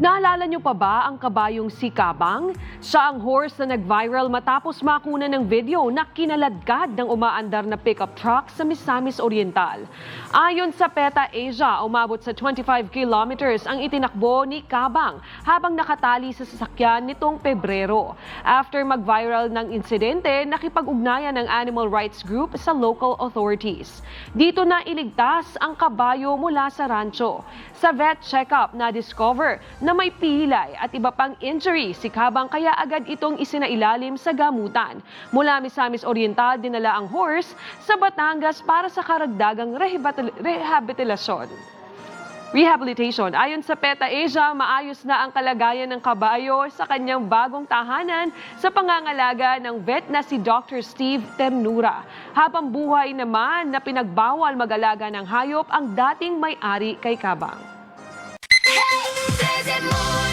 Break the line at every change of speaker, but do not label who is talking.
Naalala niyo pa ba ang kabayong si Kabang? Siya ang horse na nag-viral matapos makuna ng video na kinaladkad ng umaandar na pickup truck sa Misamis Oriental. Ayon sa PETA Asia, umabot sa 25 kilometers ang itinakbo ni Kabang habang nakatali sa sasakyan nitong Pebrero. After mag-viral ng insidente, nakipag-ugnayan ng animal rights group sa local authorities. Dito na iligtas ang kabayo mula sa rancho. Sa vet check-up na-discover na may pilay at iba pang injury si Kabang kaya agad itong isinailalim sa gamutan. Mula Misamis Oriental, dinala ang horse sa Batangas para sa karagdagang rehabilitation. Ayon sa PETA Asia, maayos na ang kalagayan ng kabayo sa kanyang bagong tahanan sa pangangalaga ng vet na si Dr. Steve Ternura. Habang buhay naman na pinagbawal mag-alaga ng hayop ang dating may-ari kay Kabang.
Hey, there's a moon.